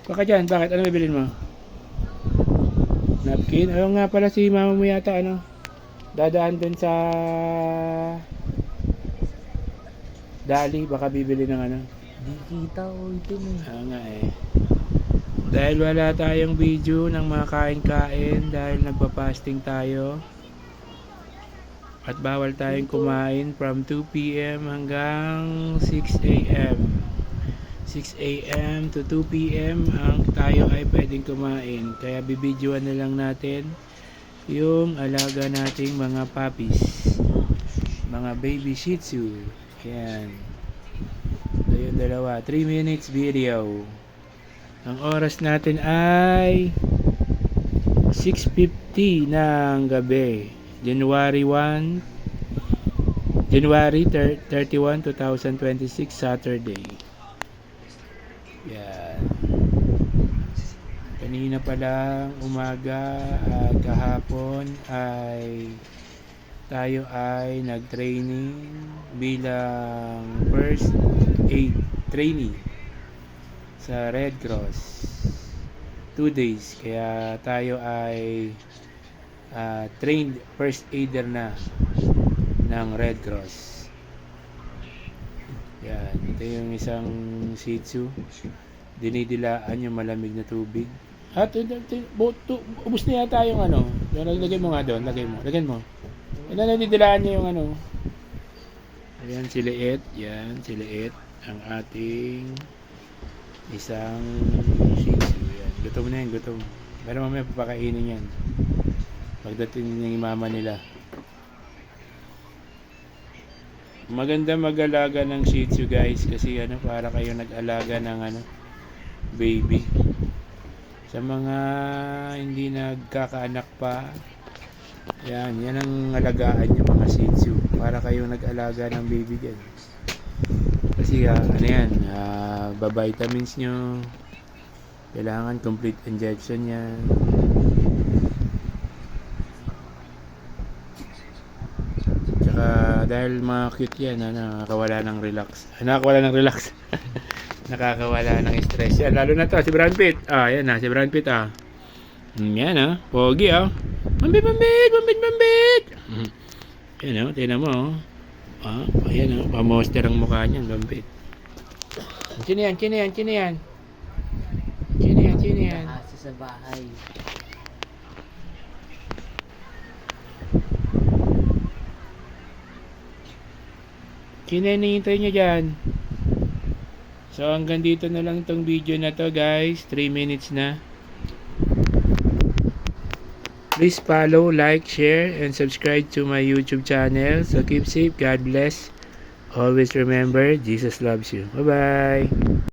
Baka dyan, bakit? Ano bibilin mo? Napkin? Ayaw nga pala si mama mo yata dadaan dun sa Dali, baka bibili ng Di kita ko ito nga dahil wala tayong video ng mga kain-kain dahil nagpa-fasting tayo at bawal tayong kumain from 2 p.m. hanggang 6 a.m. 6 a.m. to 2 p.m. ang tayo ay pwedeng kumain, kaya bibidyoan na lang natin yung alaga nating mga puppies, mga baby shih tzu. Yan, ito yung dalawa, 3 minutes video. Ang oras natin ay 6:50 ng gabi, January 31, 2026, Saturday. Yan. Kanina pa lang umaga at kahapon ay tayo ay nag-training bilang first aid trainee sa Red Cross. 2 days, kaya tayo ay trained first aider na ng Red Cross. Yan, ito yung isang Shih Tzu, dinidilaan yung malamig na tubig. At ubos na yata yung lagay mo nga doon, lagyan mo. Nadidilaan niya yung ayan si Liit, yan si Liit, ang ating isang Shih Tzu. Yan, gutom na yan, gutom. Pero mamaya papakainin yan pagdating ng mama nila. Maganda mag-alaga ng Shih Tzu, guys, kasi para kayo nag-alaga ng baby. Sa mga hindi nagkakaanak pa, yan ang alagaan yung mga Shih Tzu, para kayo nag-alaga ng baby dyan. Kasi vitamins nyo, kailangan complete injection yan. Tsaka dahil mga cute yan, nakakawala ng relax. Nakakawala ng stress yan, lalo na to si Brad Pitt. Yan si Brad Pitt. Yan pogi. Bambit. Yan tingnan mo. Ayan pa-monster ang mukha niyan, Bambit. Sino yan? Asa sa bahay. Sino yan hinihintay nyo dyan? So hanggang dito na lang tong video na to, guys. 3 minutes na. Please follow, like, share, and subscribe to my YouTube channel. So keep safe, God bless. Always remember, Jesus loves you. Bye-bye.